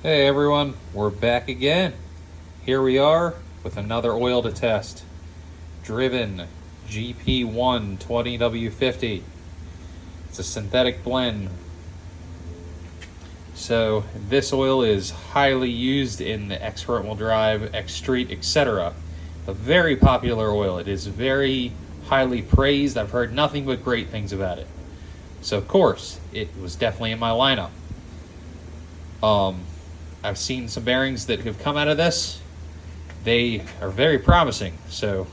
Hey everyone, we're back again. Here we are with another oil to test. Driven GP1 20W50. It's a synthetic blend. So this oil is highly used in the X front wheel drive, xstreet, etc. A very popular oil. It is very highly praised. I've heard nothing but great things about it. So of course, it was definitely in my lineup. I've seen some bearings that have come out of this. They are very promising, so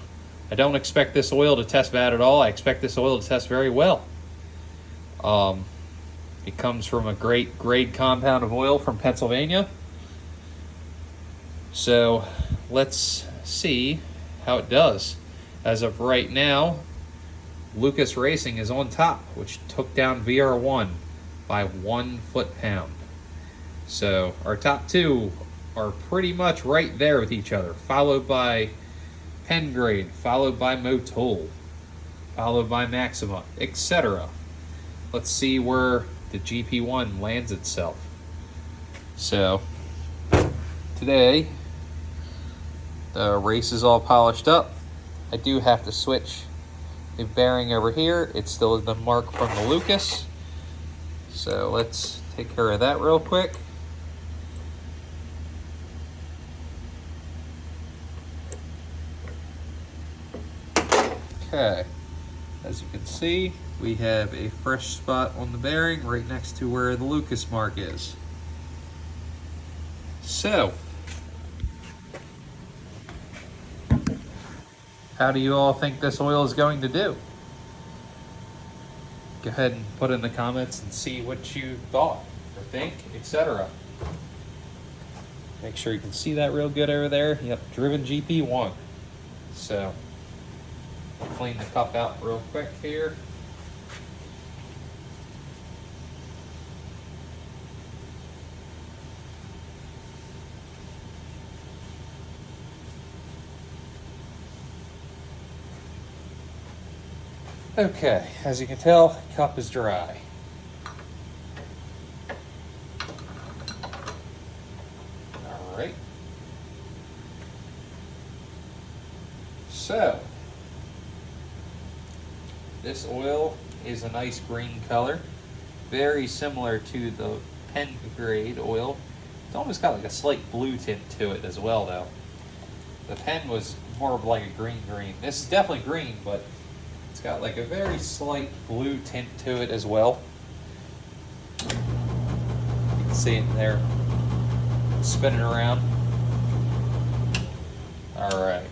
I don't expect this oil to test bad at all. I expect this oil to test very well. It comes from a great grade compound of oil from Pennsylvania. So let's see how it does. As of right now, Lucas Racing is on top, which took down VR1 by 1 foot-pound. So our top two are pretty much right there with each other, followed by Pengrade, followed by Motul, followed by Maxima, etc. Let's see where the GP1 lands itself. So today, the race is all polished up. I do have to switch the bearing over here. It still has been marked from the Lucas. So let's take care of that real quick. Okay, as you can see, we have a fresh spot on the bearing right next to where the Lucas mark is. So, how do you all think this oil is going to do? Go ahead and put in the comments and see what you thought or think, etc. Make sure you can see that real good over there. Yep, driven GP1. So, I'll clean the cup out real quick here. Okay, as you can tell, the cup is dry. All right. So, this oil is a nice green color, very similar to the Pengrade oil. It's almost got like a slight blue tint to it as well though. The Pen was more of like a green. This is definitely green, but it's got like a very slight blue tint to it as well. You can see it there, spinning around. All right,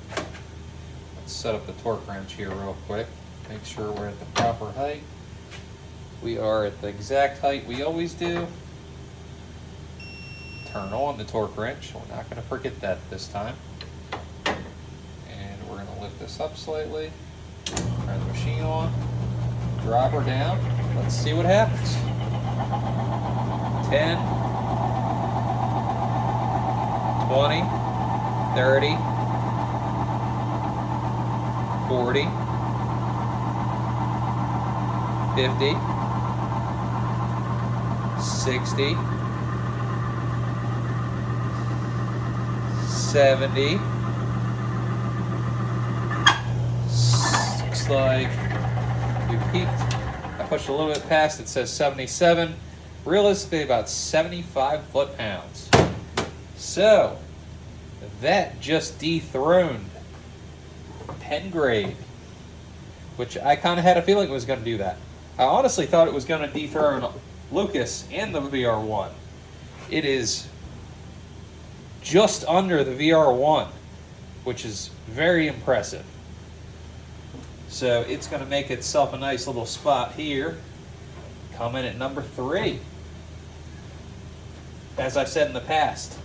let's set up the torque wrench here real quick. Make sure we're at the proper height. We are at the exact height we always do. Turn on the torque wrench. We're not going to forget that this time. And we're going to lift this up slightly. Turn the machine on. Drop her down. Let's see what happens. 10, 20, 30, 40, 50, 60, 70. Looks like we peaked. I pushed a little bit past, it says 77. Realistically about 75 foot-pounds. So, that just dethroned Pengrade, which I kind of had a feeling it was going to do that. I honestly thought it was going to dethrone Lucas and the VR1. It is just under the VR1, which is very impressive. So it's going to make itself a nice little spot here. Come in at number 3. As I've said in the past,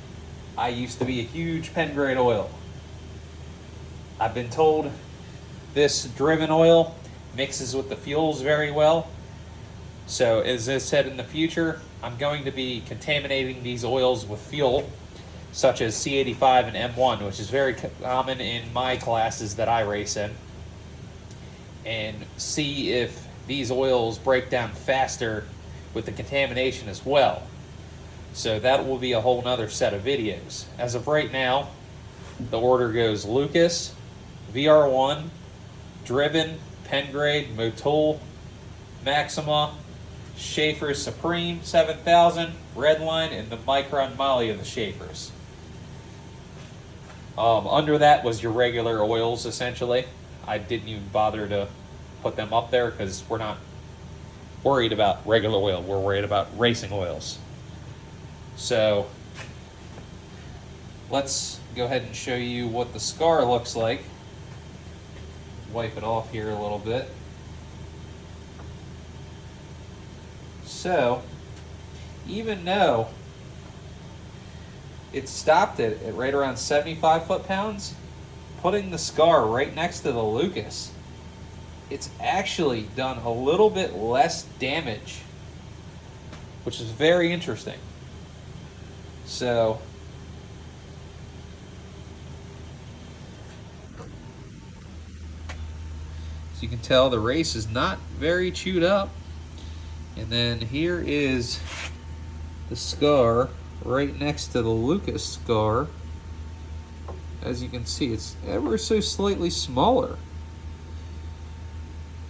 I used to be a huge Pengrade oil. I've been told this driven oil mixes with the fuels very well. So as I said, in the future, I'm going to be contaminating these oils with fuel, such as C85 and M1, which is very common in my classes that I race in, and see if these oils break down faster with the contamination as well. So that will be a whole nother set of videos. As of right now, the order goes Lucas, VR1, Driven, Pengrade, Motul, Maxima, Schaefer's Supreme 7000, Redline, and the Micron Molly of the Schaefer's. Under that was your regular oils, essentially. I didn't even bother to put them up there because we're not worried about regular oil. We're worried about racing oils. So let's go ahead and show you what the scar looks like. Wipe it off here a little bit. So even though it stopped it at right around 75 foot-pounds, putting the scar right next to the Lucas, it's actually done a little bit less damage, which is very interesting. So as you can tell, the race is not very chewed up. And then here is the scar right next to the Lucas scar. As you can see, it's ever so slightly smaller.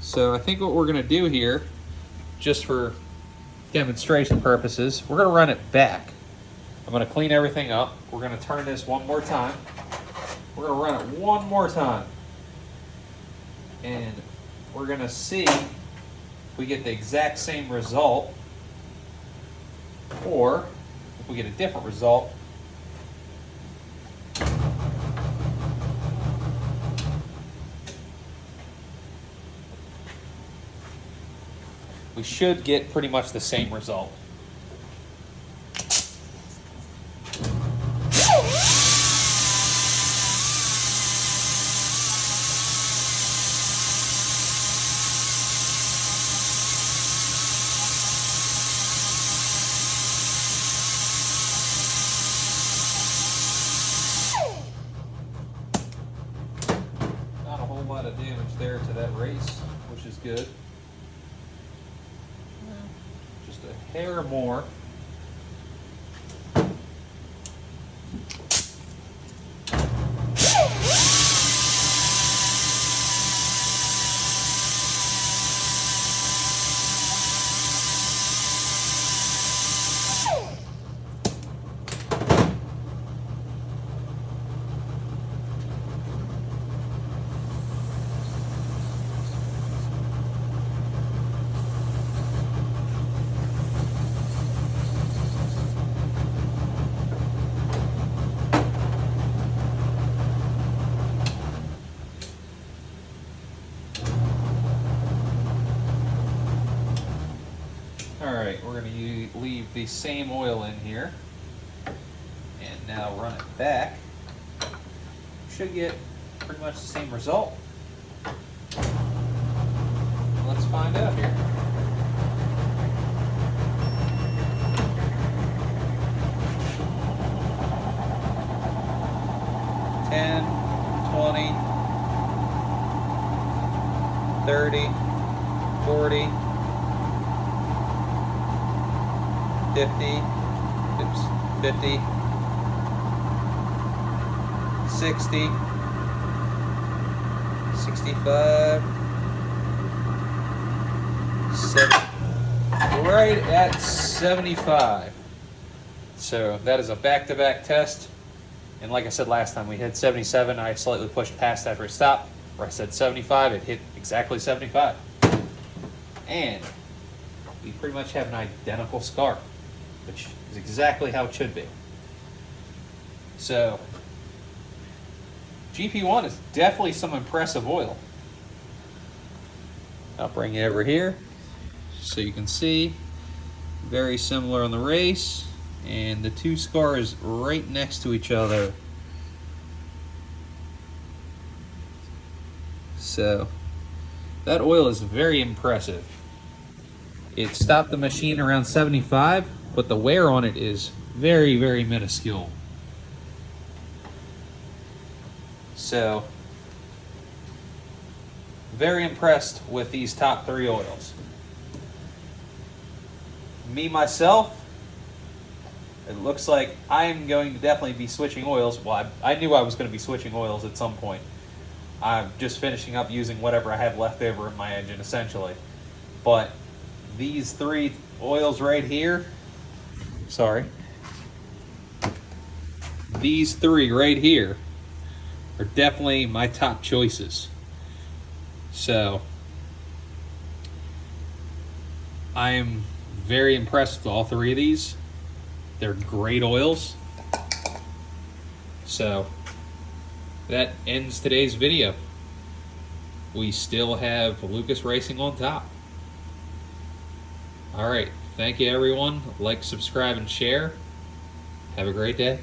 So I think what we're going to do here, just for demonstration purposes, we're going to run it back. I'm going to clean everything up. We're going to turn this one more time. We're going to run it one more time. And we're going to see if we get the exact same result, or if we get a different result. We should get pretty much the same result. Not a whole lot of damage there to that race, which is good. Just a hair more. Alright, we're going to leave the same oil in here and now run it back. Should get pretty much the same result. Let's find out here. $10, $20, $30, $40, 50, 50, 60, 65, 70, right at 75. So that is a back-to-back test. And like I said last time, we hit 77. I slightly pushed past after it stopped. Where I said 75, it hit exactly 75. And we pretty much have an identical scar, which is exactly how it should be. So GP1 is definitely some impressive oil. I'll bring it over here so you can see. Very similar on the race, and the two scars right next to each other. So that oil is very impressive. It stopped the machine around 75, but the wear on it is very, very minuscule. So, very impressed with these top three oils. Me, myself, It looks like I'm going to definitely be switching oils. Well, I knew I was going to be switching oils at some point. I'm just finishing up using whatever I have left over in my engine, essentially. But these 3 oils right here, these 3 right here are definitely my top choices. So I am very impressed with all 3 of these. They're great oils. So that ends today's video. We still have Lucas Racing on top. All right, thank you everyone. Like, subscribe, and share. Have a great day.